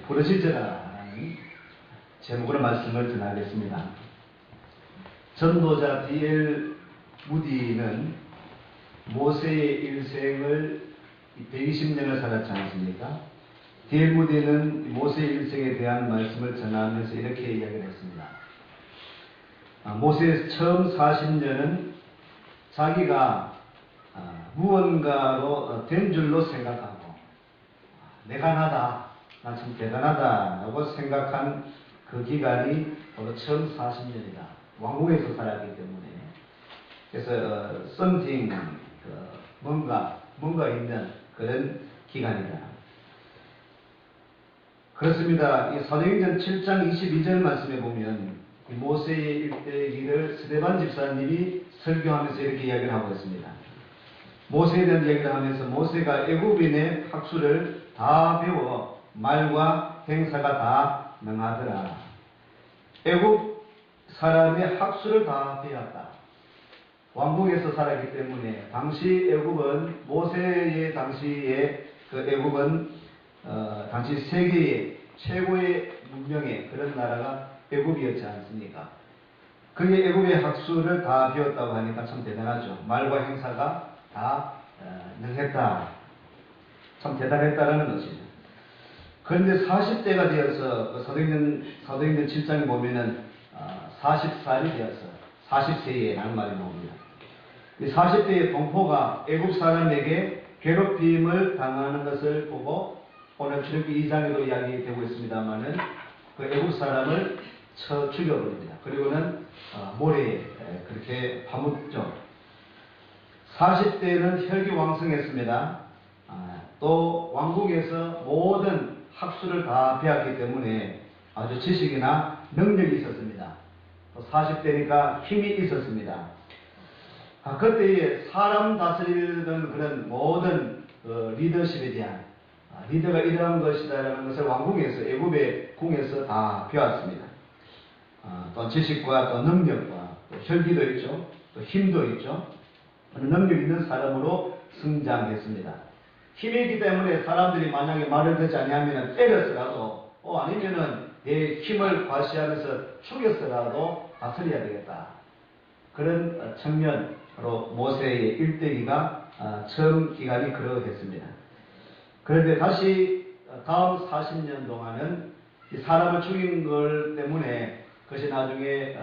부르짖으라라는 제목으로 말씀을 전하겠습니다. 전도자 D.L. 무디는 모세의 일생을 120년을 살았지 않습니까? D.L. 무디는 모세의 일생에 대한 말씀을 전하면서 이렇게 이야기를 했습니다. 모세의 처음 40년은 자기가 무언가로 된 줄로 생각하고 대단하다, 나 참 대단하다 라고 생각한 그 기간이 바로 처음 40년이다. 왕국에서 살았기 때문에. 그래서 something, 뭔가 있는 그런 기간이다. 그렇습니다. 이 사도행전 7장 22절 말씀에 보면 모세의 일대기를 스데반 집사님이 설교하면서 이렇게 이야기를 하고 있습니다. 모세에 대한 이야기를 하면서 모세가 애굽인의 학수를 다 배워 말과 행사가 다 능하더라. 애굽 사람의 학수를 다 배웠다. 왕국에서 살았기 때문에 당시 애굽은 모세의 당시에 그 애굽은 당시 세계의 최고의 문명의 그런 나라가 애굽이었지 않습니까? 그게 애굽의 학수를 다 배웠다고 하니까 참 대단하죠. 말과 행사가 다 능했다. 참 대단했다라는 것이죠. 그런데 40대가 되어서 사도행전 7장에 보면은 40살이 되어서 40세에 라는 말이 나옵니다. 이 40대의 동포가 애굽 사람에게 괴롭힘을 당하는 것을 보고 오늘 출애굽기 2장에도 이야기되고 있습니다만은 그 애굽 사람을 쳐 죽여버립니다. 그리고는 모래에 그렇게 파묻죠. 40대는 혈기왕성했습니다. 또 왕국에서 모든 학수를 다 배웠기 때문에 아주 지식이나 능력이 있었습니다. 또 40대니까 힘이 있었습니다. 그때에 사람 다스리는 그런 모든 리더십에 대한 리더가 이러한 것이다라는 것을 왕궁에서 애굽의 궁에서 다 배웠습니다. 또 지식과 또 능력과 또 혈기도 있죠. 또 힘도 있죠. 능력 있는 사람으로 성장했습니다. 힘이 있기 때문에 사람들이 만약에 말을 듣지 않으면 때렸으라도 아니면은 내 힘을 과시하면서 죽였으라도 다스려야 되겠다. 그런 측면으로 모세의 일대기가 처음 기간이 그러했습니다. 그런데 다시 다음 40년 동안은 사람을 죽인 것 때문에 그것이 나중에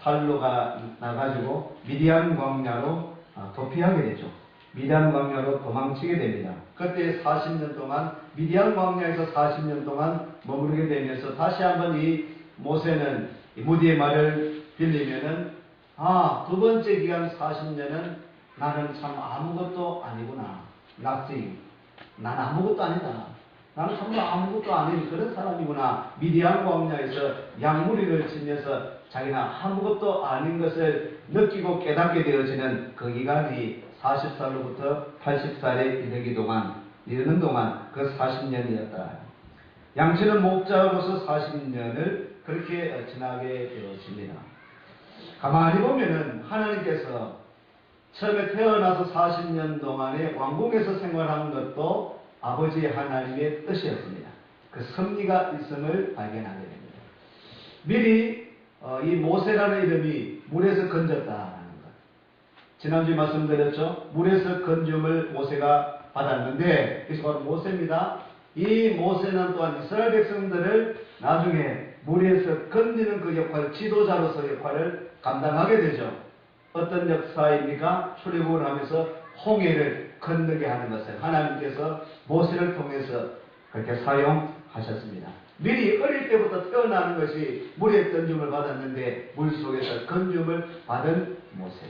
탈로가 나가지고 미디안 광야로 도피하게 되죠. 미디안 광야로 도망치게 됩니다. 그때 40년 동안 미디안 광야에서 40년 동안 머무르게 되면서 다시 한번 이 모세는 이 무디의 말을 빌리면은 두 번째 기간 40년은 나는 참 아무것도 아니구나. nothing. 난 아무것도 아니다. 나는 정말 아무것도 아닌 그런 사람이구나. 미디안 광야에서 양무리를 치면서 자기는 아무것도 아닌 것을 느끼고 깨닫게 되어지는 그 기간이 40살로부터 80살에 이르는 동안 그 40년이었다. 양치는 목자로서 40년을 그렇게 지나게 되어집니다. 가만히 보면은 하나님께서 처음에 태어나서 40년 동안에 왕궁에서 생활하는 것도 아버지 하나님의 뜻이었습니다. 그 섭리가 있음을 발견하게 됩니다. 미리 이 모세라는 이름이 물에서 건졌다라는 것. 지난주에 말씀드렸죠. 물에서 건짐을 모세가 받았는데 그것이 바로 모세입니다. 이 모세는 또한 이스라엘 백성들을 나중에 물에서 건지는 그 역할, 지도자로서 역할을 감당하게 되죠. 어떤 역사입니까? 출애굽을 하면서 홍해를 건너게 하는 것을 하나님께서 모세를 통해서 그렇게 사용하셨습니다. 미리 어릴 때부터 태어나는 것이 물에 건짐을 받았는데 물속에서 건짐을 받은 모세.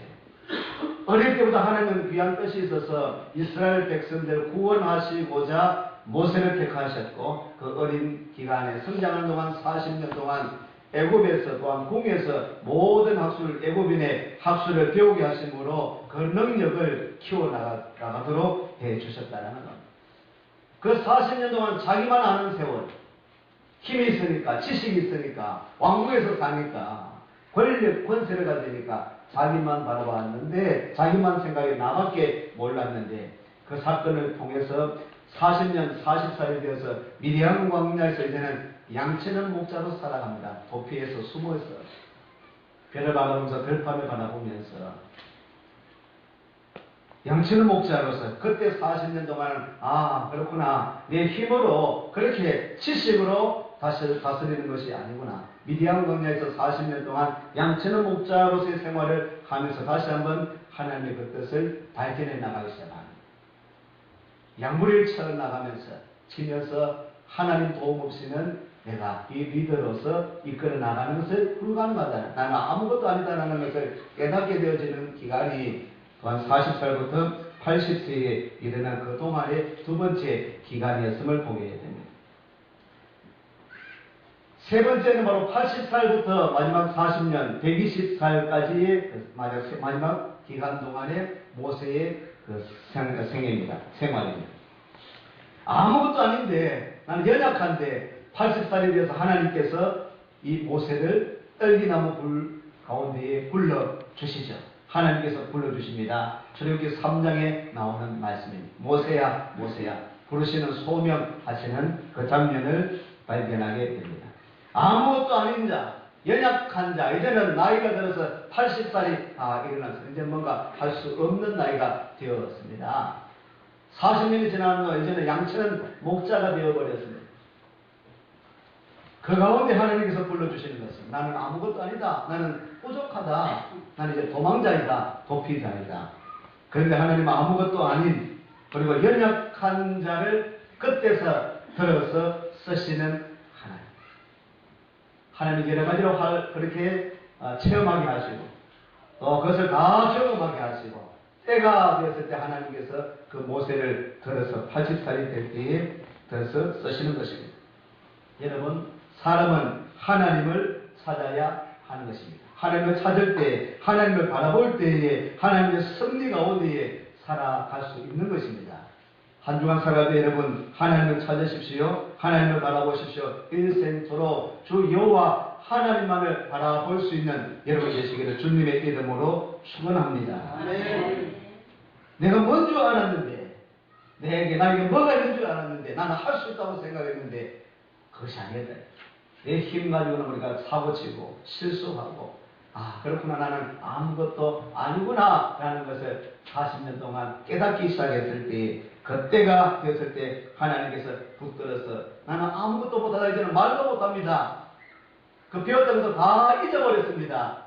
어릴 때부터 하나님은 귀한 뜻이 있어서 이스라엘 백성들을 구원하시고자 모세를 택하셨고 그 어린 기간에 성장하는 동안 40년 동안 애굽에서 또한 궁에서 모든 학수를 애굽인의 학수를 배우게 하심으로 그 능력을 키워나가도록 해주셨다는 겁니다. 그 40년 동안 자기만 아는 세월, 힘이 있으니까 지식이 있으니까 왕국에서 사니까 권력 권세를 가지니까 자기만 바라봤는데 자기만 생각에 나밖에 몰랐는데 그 사건을 통해서 40년, 40살이 되어서 미디안 광야에서 이제는 양치는 목자로 살아갑니다. 도피에서 숨어서 별을 바라보면서 들판을 바라보면서 양치는 목자로서 그때 40년 동안 그렇구나, 내 힘으로 그렇게 지식으로 다스리는 것이 아니구나. 미디안 광야에서 40년 동안 양치는 목자로서의 생활을 하면서 다시 한번 하나님의 그 뜻을 발견해 나가기 시작합니다. 양무리를 쳐 나가면서 치면서 하나님 도움 없이는 내가 이 리더로서 이끌어 나가는 것을 불가능하다. 나는 아무것도 아니다라는 것을 깨닫게 되어지는 기간이 또한 40살부터 80세에 이르는 그 동안의 두 번째 기간이었음을 보게 됩니다. 세 번째는 바로 80살부터 마지막 40년, 120살까지의 마지막 기간 동안의 모세의 그 생애입니다. 생활입니다. 아무것도 아닌데, 나는 연약한데, 80살이 되어서 하나님께서 이 모세를 떨기나무 불 가운데에 불러주시죠. 하나님께서 불러주십니다. 출애굽기 3장에 나오는 말씀입니다. 모세야, 모세야, 부르시는 소명하시는 그 장면을 발견하게 됩니다. 아무것도 아닌 자, 연약한 자, 이제는 나이가 들어서 80살이 일어나서 이제 뭔가 할 수 없는 나이가 되었습니다. 40년이 지나면 이제는 양치는 목자가 되어버렸습니다. 그 가운데 하나님께서 불러주시는 것은 나는 아무것도 아니다. 나는 부족하다. 나는 이제 도망자이다. 도피자이다. 그런데 하나님은 아무것도 아닌 그리고 연약한 자를 끝에서 들어서 쓰시는 하나님. 하나님이 여러 가지로 그렇게 체험하게 하시고 또 그것을 다 경험하게 하시고 때가 되었을 때 하나님께서 그 모세를 들어서 80살이 될 때에 들어서 쓰시는 것입니다. 여러분, 사람은 하나님을 찾아야 하는 것입니다. 하나님을 찾을 때, 하나님을 바라볼 때에, 하나님의 섭리 가운데에 살아갈 수 있는 것입니다. 한 주간 살아도 여러분, 하나님을 찾으십시오. 하나님을 바라보십시오. 일생토록 주 여호와 하나님만을 바라볼 수 있는 여러분 되시기를 주님의 이름으로 축원합니다. 내가 뭔 줄 알았는데, 나에게 뭐가 있는 줄 알았는데, 나는 할 수 있다고 생각했는데 그것이 아니다. 내 힘 가지고는 우리가 사고치고 실수하고 그렇구나, 나는 아무것도 아니구나 라는 것을 40년 동안 깨닫기 시작했을 때, 그때가 되었을 때 하나님께서 붙들어서 나는 아무것도 못하다, 이제는 말도 못합니다. 그 배웠던 것을 다 잊어버렸습니다.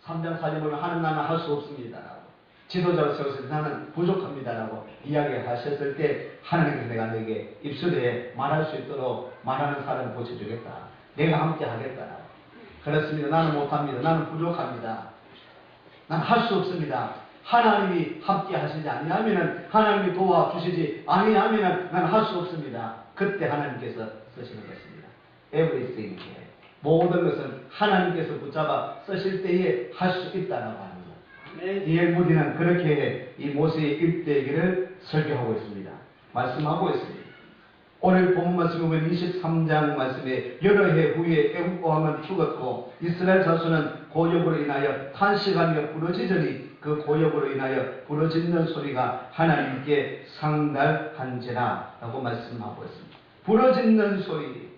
3장 4절 보면 하는 나는 할 수 없습니다 라고, 지도자로 세웠을 때 나는 부족합니다 라고 이야기하셨을 때 하나님께서 내가 너에게 입술에 말할 수 있도록 말하는 사람을 고쳐주겠다. 내가 함께 하겠다. 그렇습니다. 나는 못합니다. 나는 부족합니다. 나는 할 수 없습니다. 하나님이 함께 하시지 아니하면, 하나님이 도와주시지 아니하면 나는 할 수 없습니다. 그때 하나님께서 쓰시는 것입니다. Everything. 모든 것은 하나님께서 붙잡아 쓰실 때에 할 수 있다라고 합니다. 이 엘무디는 그렇게 이 모세의 일대기를 설교하고 있습니다. 말씀하고 있습니다. 오늘 본문 말씀에 보면 23장 말씀에 여러 해 후에 애굽 왕은 죽었고 이스라엘 자손은 고역으로 인하여 탄식하며 부르짖으니 그 고역으로 인하여 부르짖는 소리가 하나님께 상달한지라 라고 말씀하고 있습니다. 부르짖는 소리.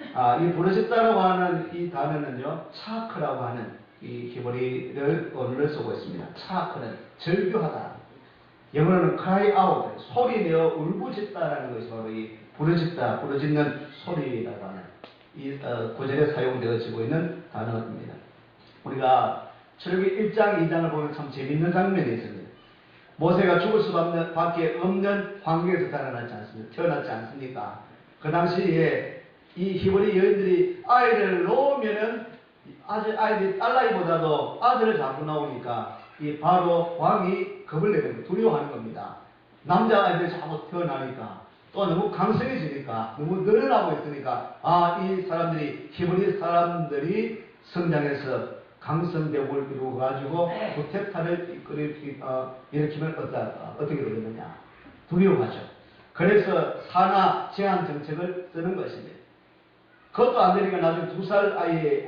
이 부르짖다라고 하는 이 단어는요, 차크라고 하는 이 히브리를 언어를 쓰고 있습니다. 차크는 절규하다. 영어로는 cry out, 소리내어 울부짖다라는 것이 바로 이 부르짖다, 부르짖는 소리라고 하는 이 구절에 사용되어지고 있는 단어입니다. 우리가 출애굽기 1장, 2장을 보면 참 재밌는 장면이 있습니다. 모세가 죽을 수밖에 없는 환경에서 태어났지 않습니까? 그 당시에 이 히브리 여인들이 아이를 놓으면은 아이들이 딸나이보다도 아들을 자꾸 나오니까 이 바로 왕이 겁을 내는, 두려워하는 겁니다. 남자아이들이 자꾸 태어나니까 또 너무 강성해지니까 너무 늘어나고 있으니까 이 사람들이, 히브리 사람들이 성장해서 강성되고 이루어가지고 구테타를 일으키면 어떻게 되겠느냐, 두려워하죠. 그래서 산하 제한 정책을 쓰는 것입니다. 그것도 안 되니까 나중에 2살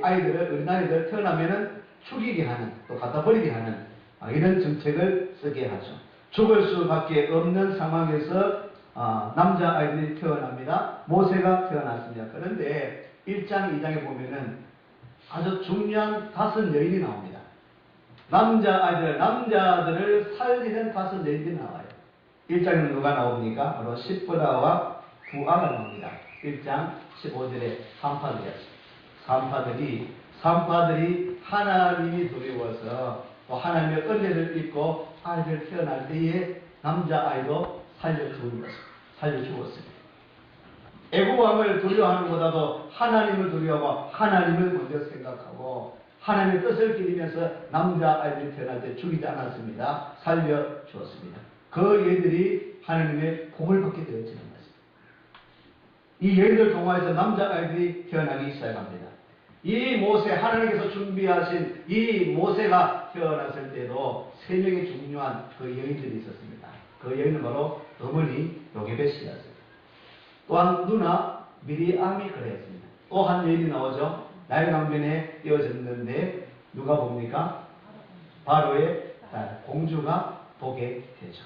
아이들을, 어린아이들 태어나면은 죽이게 하는, 또 갖다 버리게 하는 이런 정책을 쓰게 하죠. 죽을 수밖에 없는 상황에서 남자아이들이 태어납니다. 모세가 태어났습니다. 그런데 1장, 2장에 보면은 아주 중요한 5 여인이 나옵니다. 남자들을 살리는 5 여인이 나와요. 1장에는 누가 나옵니까? 바로 십보라와 부아가 나옵니다. 1장 15절에 산파들이 하나님이 두려워서 또 하나님의 은혜를 입고 아이들 태어날 때에 남자아이도 살려주었습니다. 애국왕을 두려워하는 것보다도 하나님을 두려워하고 하나님을 먼저 생각하고 하나님의 뜻을 기리면서 남자아이들이 태어날 때 죽이지 않았습니다. 살려주었습니다. 그 여인들이 하나님의 복을 받게 되어지는 것입니다. 이 여인들 통하여서 남자아이들이 태어나기 시작합니다. 이 모세, 하나님께서 준비하신 이 모세가 태어났을 때도 3명의 중요한 그 여인들이 있었습니다. 그 여인은 바로 어머니 요게벳이었습니다. 또한 누나 미리암이 그랬습니다. 또 한 여인이 나오죠. 나일강변에 띄어졌는데 누가 봅니까? 바로의 딸 공주가 보게 되죠.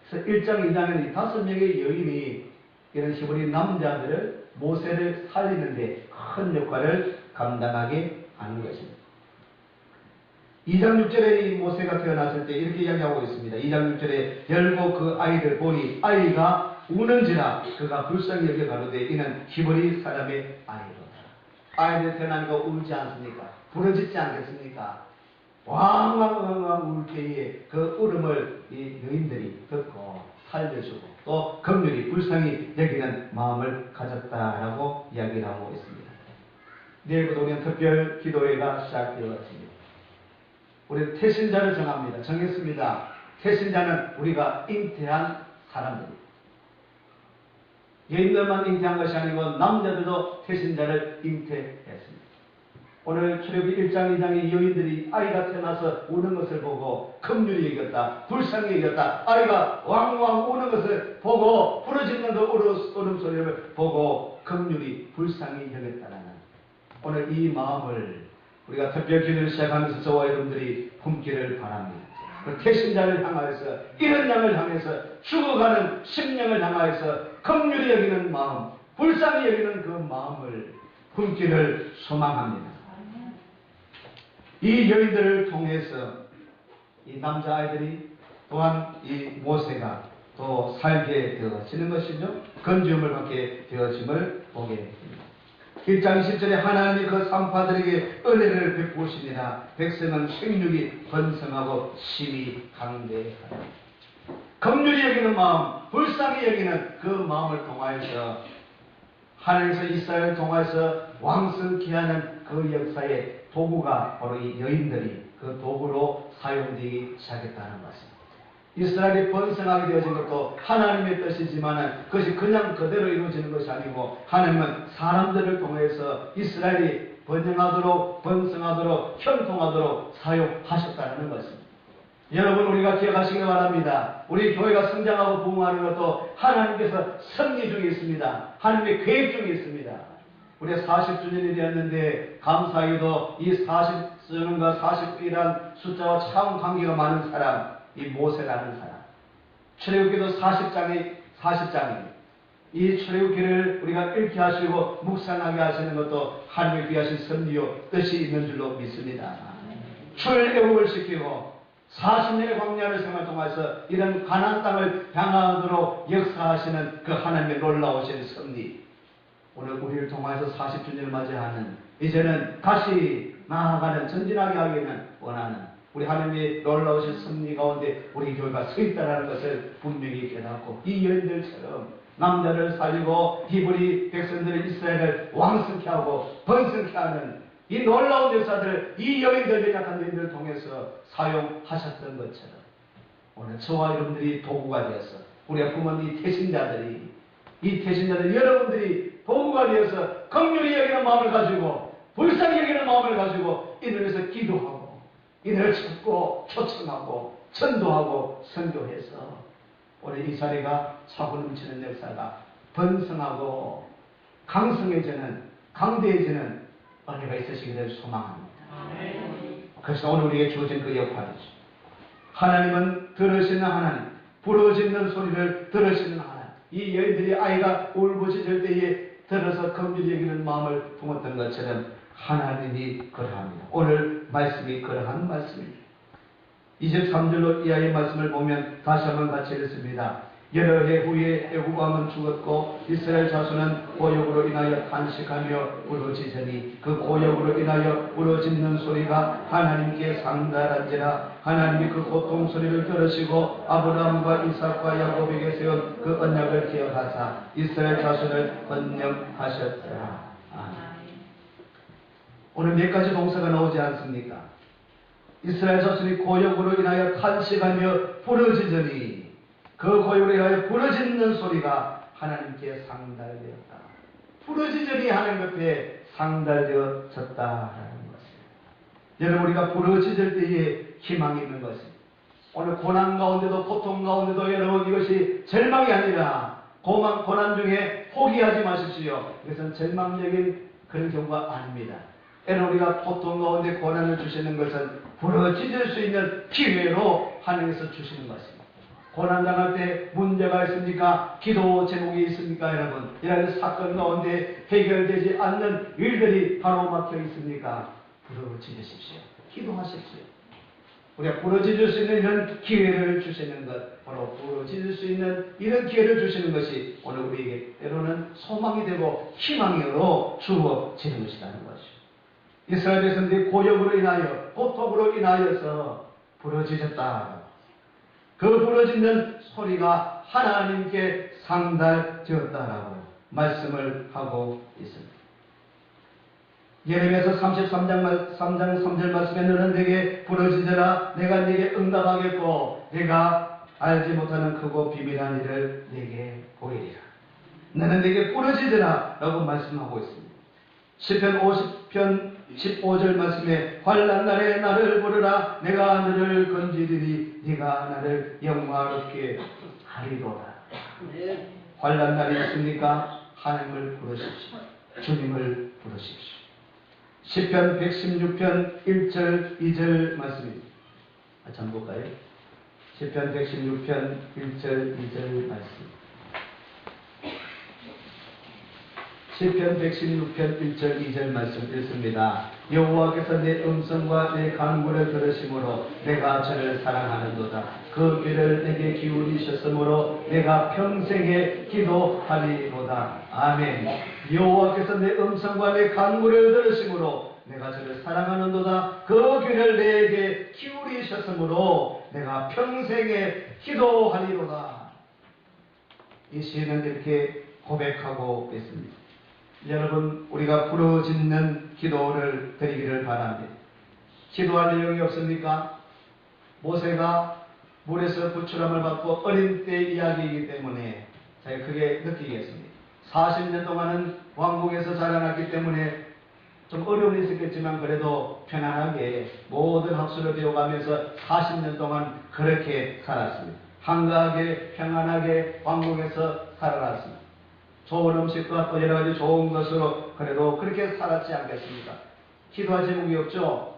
그래서 1장, 2장에는 이 5명의 여인이 이런 히브리 남자들을 모세를 살리는데 큰 역할을 감당하게 하는 것입니다. 2장 6절에 이 모세가 태어났을 때 이렇게 이야기하고 있습니다. 2장 6절에 열고 그 아이를 보니 아이가 우는지라 그가 불쌍히 여겨 가로되 이는 히브리 사람의 아이로다. 아이들 태어나니까 울지 않습니까? 부러지지 않겠습니까? 왕왕왕왕 울 때에 그 울음을 이 여인들이 듣고 살려주고 또 긍휼히 불쌍히 여기는 마음을 가졌다라고 이야기를 하고 있습니다. 내일부터 우리는 특별 기도회가 시작되었습니다. 우리는 태신자를 정했습니다. 태신자는 우리가 잉태한 사람들입니다. 여인들만 잉태한 것이 아니고 남자들도 태신자를 잉태했습니다. 오늘 출애굽기 1장, 2장의 여인들이 아이가 태어나서 우는 것을 보고 긍휼히 여겼다, 불쌍히 여겼다. 아이가 왕왕 우는 것을 보고 부러지는 그 울음소리를 보고 긍휼히 불쌍히 여겼다는 오늘 이 마음을 우리가 특별 기도를 시작하면서 저와 여러분들이 품기를 바랍니다. 태신자를 향하여서 이런 양을 향해서 죽어가는 심령을 향하여서 긍휼히 여기는 마음, 불쌍히 여기는 그 마음을 품기를 소망합니다. 이 여인들을 통해서 이 남자아이들이 또한 이 모세가 또 살게 되어지는 것이죠. 건지움을 받게 되어짐을 보게 됩니다. 1장 20절에 하나님이 그 산파들에게 은혜를 베푸시니라. 백성은 생육이 번성하고 심히 강대하라. 긍휼히 여기는 마음, 불쌍히 여기는 그 마음을 통하여서 하나님께서 이스라엘을 통하여서 왕성케 하는 그 역사의 도구가 바로 이 여인들이 그 도구로 사용되기 시작했다는 것입니다. 이스라엘이 번성하게 되어진 것도 하나님의 뜻이지만 그것이 그냥 그대로 이루어지는 것이 아니고 하나님은 사람들을 통해서 이스라엘이 번영하도록 번성하도록 형통하도록 사용하셨다는 것입니다. 여러분 우리가 기억하시기 바랍니다. 우리 교회가 성장하고 부흥하는 것도 하나님께서 섭리 중에 있습니다. 하나님의 계획 중에 있습니다. 우리 40주년이 되었는데 감사하게도 이 40주년과 40이란 숫자와 참 관계가 많은 사람, 이 모세라는 사람. 출애굽기도 40장입니다. 이 출애굽기를 우리가 읽게 하시고 묵상하게 하시는 것도 하나님의 귀하신 섭리요 뜻이 있는 줄로 믿습니다. 출애굽을 시키고 40년의 광야를 생활 통해서 이런 가나안 땅을 향하도록 역사하시는 그 하나님의 놀라우신 섭리. 오늘 우리를 통해서 40주년을 맞이하는 이제는 다시 나아가는 전진하게 하기는 원하는 우리 하나님의 놀라우신 섭리 가운데 우리 교회가 서 있다는 것을 분명히 깨닫고 이 여인들처럼 남자를 살리고 히브리 백성들의 이스라엘을 왕성케 하고 번성케 하는 이 놀라운 역사들을 이 여인들, 연약한 여인들을 통해서 사용하셨던 것처럼 오늘 저와 여러분들이 도구가 되어서 우리가 품은 이 태신자들이 여러분들이 도구가 되어서 긍휼히 여기는 마음을 가지고 불쌍히 여기는 마음을 가지고 이들을 위해서 기도하고 이들을 찾고 초청하고 전도하고 선교해서 오늘 이 자리가 차고 넘치는 역사가 번성하고 강성해지는 강대해지는 은혜가 있으시기를 소망합니다. 그래서 오늘 우리에게 주어진 그 역할이죠. 하나님은 들으시는 하나님, 부르짖는 소리를 들으시는 하나님. 이 여인들이 아이가 울부짖을 때에 들어서 긍휼히 여기는 마음을 품었던 것처럼 하나님이 그러합니다. 오늘 말씀이 그러한 말씀입니다. 23절로 이 아이의 말씀을 보면 다시 한번 같이 읽습니다. 여러 해 후에 애굽 왕은 죽었고 이스라엘 자손은 고역으로 인하여 탄식하며 부르짖으니 그 고역으로 인하여 부르짖는 소리가 하나님께 상달한지라. 하나님이 그 고통 소리를 들으시고 아브라함과 이삭과 야곱에게 세운 그 언약을 기억하사 이스라엘 자손을 번영하셨더라. 오늘 몇 가지 동사가 나오지 않습니까? 이스라엘 자손이 고역으로 인하여 탄식하며 부르짖으니 그 고역으로 인하여 부르짖는 소리가 하나님께 상달되었다. 부르짖으니 하나님 옆에 상달되어졌다라는 것이에요. 여러분, 우리가 부르짖을 때에 희망이 있는 것입니다. 오늘 고난 가운데도 고통 가운데도 여러분, 이것이 절망이 아니라 고난 중에 포기하지 마십시오. 이것은 절망적인 그런 경우가 아닙니다. 여러분, 우리가 고통 가운데 고난을 주시는 것은 부르짖을 수 있는 기회로 하나님께서 주시는 것입니다. 고난당할 때 문제가 있습니까? 기도 제목이 있습니까? 여러분, 이런 사건 가운데 해결되지 않는 일들이 바로 막혀 있습니까? 부르짖으십시오. 기도하십시오. 우리가 부르짖을 수 있는 이런 기회를 주시는 것, 바로 부르짖을 수 있는 이런 기회를 주시는 것이 오늘 우리에게 때로는 소망이 되고 희망으로 주어지는 것이라는 것이죠. 이스라엘 백성들이 고역으로 인하여 고통으로 인하여서 부르짖었다. 그 부르짖는 소리가 하나님께 상달되었다라고 말씀을 하고 있습니다. 예레미야서 33장 3절 말씀에 너는 내게 부르짖으라 내가 네게 응답하겠고 내가 알지 못하는 크고 비밀한 일을 네게 보이리라. 너는 내게 부르짖으라 라고 말씀하고 있습니다. 시편 50편 15절 말씀에 환난 날에 나를 부르라 내가 너를 건지리니 네가 나를 영화롭게 하리로다. 환난 날이 있습니까? 하나님을 부르십시오. 주님을 부르십시오. 시편 116편 1절 2절 말씀입니다. 한번 볼까요? 시편 116편 1절 2절 말씀. 시편 116편 1절 2절 말씀 읽습니다. 여호와께서 내 음성과 내 간구를 들으심으로 내가 저를 사랑하는도다. 그 귀를 내게 기울이셨으므로 내가 평생에 기도하리로다. 아멘. 여호와께서 내 음성과 내 간구를 들으심으로 내가 저를 사랑하는도다. 그 귀를 내게 기울이셨으므로 내가 평생에 기도하리로다. 이 시인은 이렇게 고백하고 있습니다. 여러분, 우리가 부르짖는 기도를 드리기를 바랍니다. 기도할 내용이 없습니까? 모세가 물에서 구출함을 받고 어린 때 이야기이기 때문에 제가 크게 느끼겠습니다. 40년 동안은 왕궁에서 자라났기 때문에 좀 어려움이 있었겠지만 그래도 편안하게 모든 학술을 배워가면서 40년 동안 그렇게 살았습니다. 한가하게 평안하게 왕궁에서 살아났습니다. 좋은 음식과 또 여러 가지 좋은 것으로 그래도 그렇게 살았지 않겠습니까? 기도할 제목이 없죠?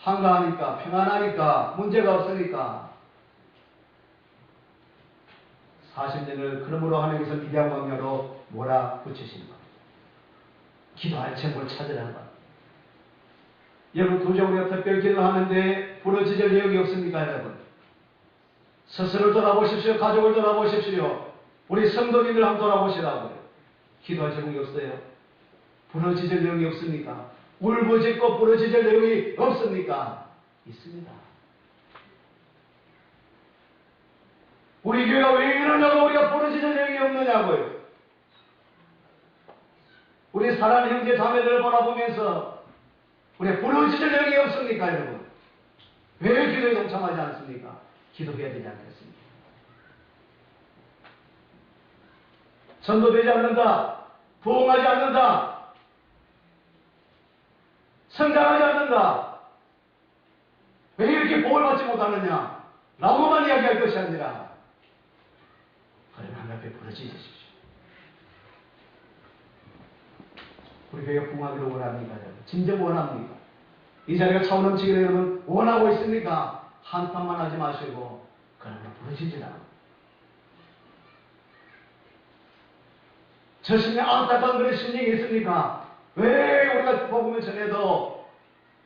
한가하니까, 평안하니까, 문제가 없으니까. 40년을 그러므로 하나님께서 미디안 광야로 몰아붙이신 것. 기도할 제목을 찾으라는 것. 여러분, 도저히 우리가 특별 기도하는데 부르짖을 내용이 없습니까, 여러분? 스스로를 돌아보십시오. 가족을 돌아보십시오. 우리 성도님들 한번 돌아보시라고요. 기도할 제목이 없어요. 부르짖을 내용이 없습니까? 울부짖고 부르짖을 내용이 없습니까? 있습니다. 우리 교회가 왜 이러냐고 우리가 부르짖을 내용이 없느냐고요. 우리 사랑하는 형제 자매들을 바라보면서 우리가 부르짖을 내용이 없습니까, 여러분? 왜 기도에 동참하지 않습니까? 기도해야 되지 않겠습니까? 전도되지 않는다. 부흥하지 않는다. 성장하지 않는다. 왜 이렇게 복을 받지 못하느냐? 라고만 이야기할 것이 아니라 하나님 앞에 부르짖으십시오. 우리 교회가 부흥하기를 원합니까? 진정 원합니까? 이 자리가 차고 넘치기를 여러분 원하고 있습니까? 한탄만 하지 마시고 그러나 부르짖으라. 저심에 안타까운 그런 심정이 있습니까? 왜 우리가 복음을 전해도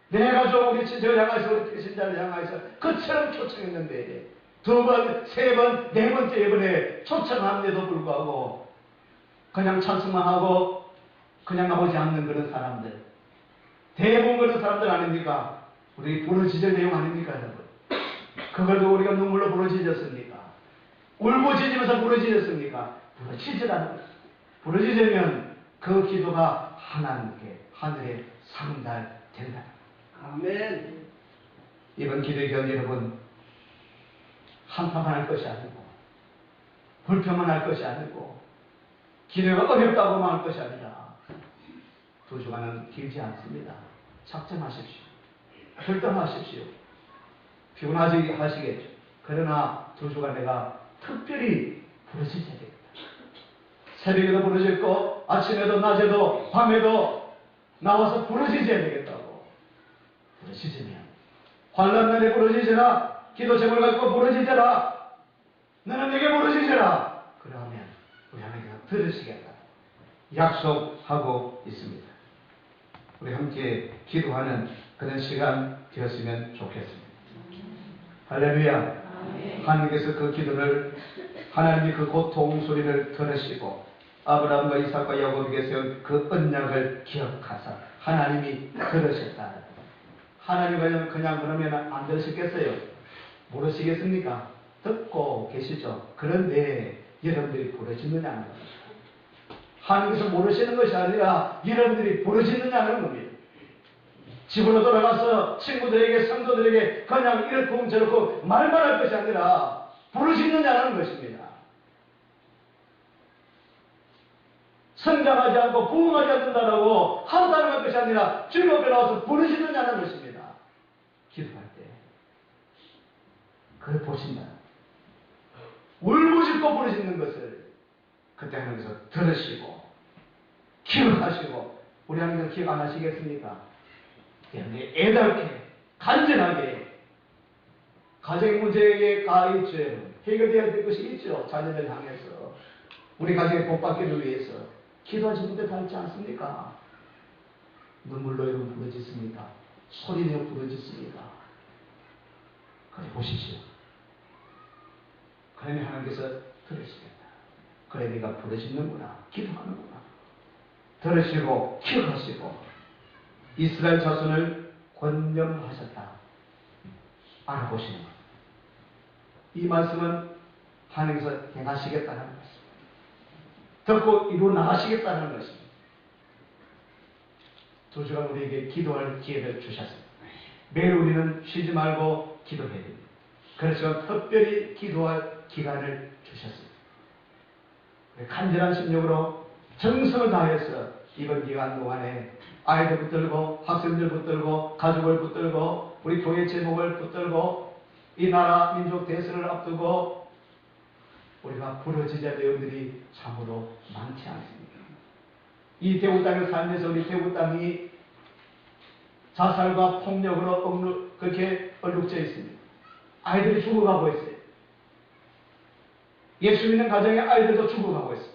내 가족, 우리 친척을 향해서, 우리 배신자를 향해서 그처럼 초청했는데 두 번, 세 번, 네 번째 이번에 초청하는데도 불구하고 그냥 찬송만 하고 그냥 나오지 않는 그런 사람들, 대부분 그런 사람들 아닙니까? 우리 부르짖을 내용 아닙니까, 여러분? 그걸도 우리가 눈물로 부르짖었습니까? 울부짖으면서 부르짖었습니까? 부르짖으라는 거예요. 부르짖으면 그 기도가 하나님께 하늘에 상달된다. 아멘. 이번 기도의 경제 여러분, 한탄만 할 것이 아니고 불평만 할 것이 아니고 기도가 어렵다고만 할 것이 아니라 2주간은 길지 않습니다. 작정하십시오. 결단하십시오. 피곤하시 하시겠죠. 그러나 2주간 내가 특별히 부르짖어야 되겠다. 새벽에도 부르짖고 아침에도 낮에도 밤에도 나와서 부르짖어야 되겠다고. 부르짖으면 환난 날에 부르짖으라. 기도 제목을 갖고 부르짖으라. 너는 내게 부르짖으라. 그러면 우리 하나님께서 들으시겠다 약속하고 있습니다. 우리 함께 기도하는 그런 시간 되었으면 좋겠습니다. 할렐루야. 하나님께서 그 기도를, 하나님이 그 고통 소리를 들으시고 아브라함과 이삭과 야곱에게 세운 그 언약을 기억하사 하나님이 들으셨다. 하나님은 그냥 그러면 안 들으시겠어요? 모르시겠습니까? 듣고 계시죠. 그런데 여러분들이 부르짖느냐는 겁니다. 하나님께서 모르시는 것이 아니라 여러분들이 부르짖느냐는 겁니다. 집으로 돌아가서 친구들에게, 성도들에게 그냥 이렇고 저렇고 말만 할 것이 아니라 부르짖느냐는 것입니다. 성장하지 않고 부흥하지 않는다라고 한다는 것이 아니라 주님 앞에 나와서 부르짖느냐는 것입니다. 기도할 때 그걸 보신다. 울부짖고 부르짖는 것을 그때 하나님께서 들으시고 기억하시고, 우리 하나님께서 기억 안 하시겠습니까? 여러분이 애달게 간절하게 가정의 문제에 가 있죠. 해결되어야 될 것이 있죠. 자녀들 향해서 우리 가정의 복받기를 위해서 기도하신 분들 다 있지 않습니까? 눈물로 여러분 부르짖습니까? 소리내어 부르짖습니까? 그래 보십시오. 그러면 하나님께서 들으시겠다. 그래 네가 부르짖는구나, 기도하는구나. 들으시고 기억하시고 이스라엘 자손을 권념하셨다 알아보시는 것. 이 말씀은 하나님께서 행하시겠다는 것입니다. 듣고 이루어 나가시겠다는 것입니다. 2주간 우리에게 기도할 기회를 주셨습니다. 매일 우리는 쉬지 말고 기도해야 됩니다. 그래서 특별히 기도할 기간을 주셨습니다. 간절한 심령으로 정성을 다해서 이번 기간 동안에 아이들 붙들고 학생들 붙들고 가족을 붙들고 우리 교회 제목을 붙들고 이 나라 민족 대선을 앞두고 우리가 부르짖어야 될 내용들이 참으로 많지 않습니까? 이 대구 땅을 살면서 우리 대구 땅이 자살과 폭력으로 그렇게 얼룩져 있습니다. 아이들이 죽어가고 있어요. 예수 믿는 가정의 아이들도 죽어가고 있어요.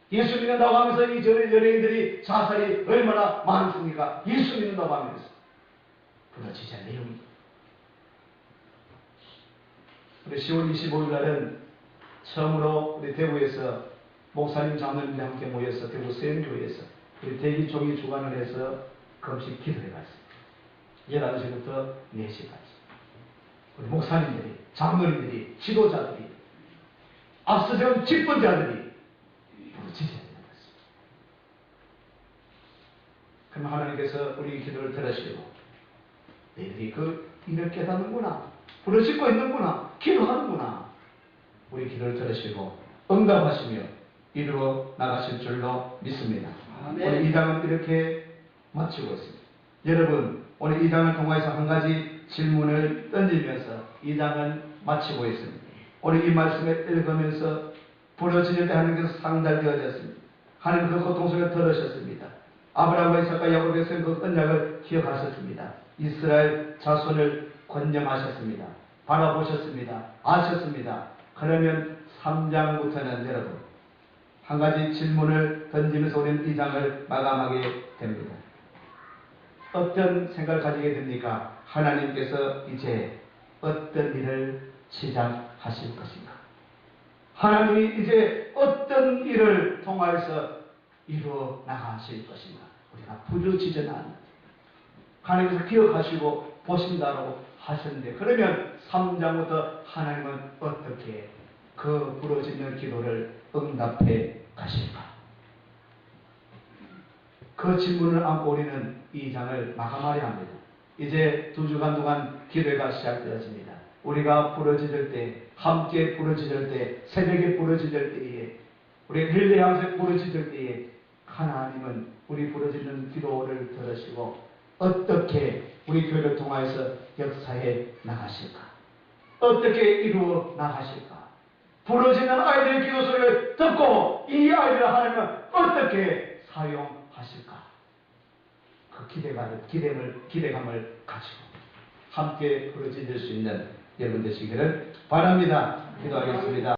예수 믿는다고 하면서 이 연예인들이 자살이 얼마나 많습니까? 예수 믿는다고 하면서 부러지자 내용입니다. 우리 10월 25일 날은 처음으로 우리 대구에서 목사님 장로님들 함께 모여서 대구 세연교회에서 우리 대기 종이 주관을 해서 금식 기도해 갔습니다. 11시부터 4시까지 우리 목사님들이, 장로님들이, 지도자들이, 앞서 세운 직분자들이 부르짖어야 되는 것입니다. 그럼 하나님께서 우리 기도를 들으시고 너희들이 그 일을 깨닫는구나, 부르짖고 있는구나, 기도하는구나, 우리 기도를 들으시고 응답하시며 이루어 나가실 줄로 믿습니다. 아멘. 오늘 이 장은 이렇게 마치고 있습니다. 여러분, 오늘 이 장을 통해서 한 가지 질문을 던지면서 이 장은 마치고 있습니다. 오늘 이 말씀을 읽으면서 부러지는 때 하나님께서 상달되어졌습니다. 하나님 그 고통 속에 들으셨습니다. 아브라함과 이삭과 야곱의 그 언약을 기억하셨습니다. 이스라엘 자손을 권념하셨습니다. 바라보셨습니다. 아셨습니다. 그러면 3장부터는 여러분 한 가지 질문을 던지면서 우리는 이 장을 마감하게 됩니다. 어떤 생각을 가지게 됩니까? 하나님께서 이제 어떤 일을 시작하실 것인가? 하나님이 이제 어떤 일을 통하여서 이루어 나가실 것인가? 우리가 부르짖어나는 하나님께서 기억하시고 보신다고 하셨는데, 그러면 3장부터 하나님은 어떻게 그 부르짖는 기도를 응답해 가실까? 그 질문을 안고 우리는 이 장을 마감하려 합니다. 이제 2주간 동안 기도가 시작되었습니다. 우리가 부르짖을 때, 함께 부르짖을 때, 새벽에 부르짖을 때에, 우리 릴레이 항상 부르짖을 때에 하나님은 우리 부르짖는 기도를 들으시고 어떻게 우리 교회를 통하여서 역사해 나가실까? 어떻게 이루어 나가실까? 부르짖는 아이들의 기도 소리를 듣고 이 아이들을 하나님은 어떻게 사용하실까? 그 기대감을 가지고 함께 부르짖을 수 있는 여러분 되시기를 바랍니다. 기도하겠습니다.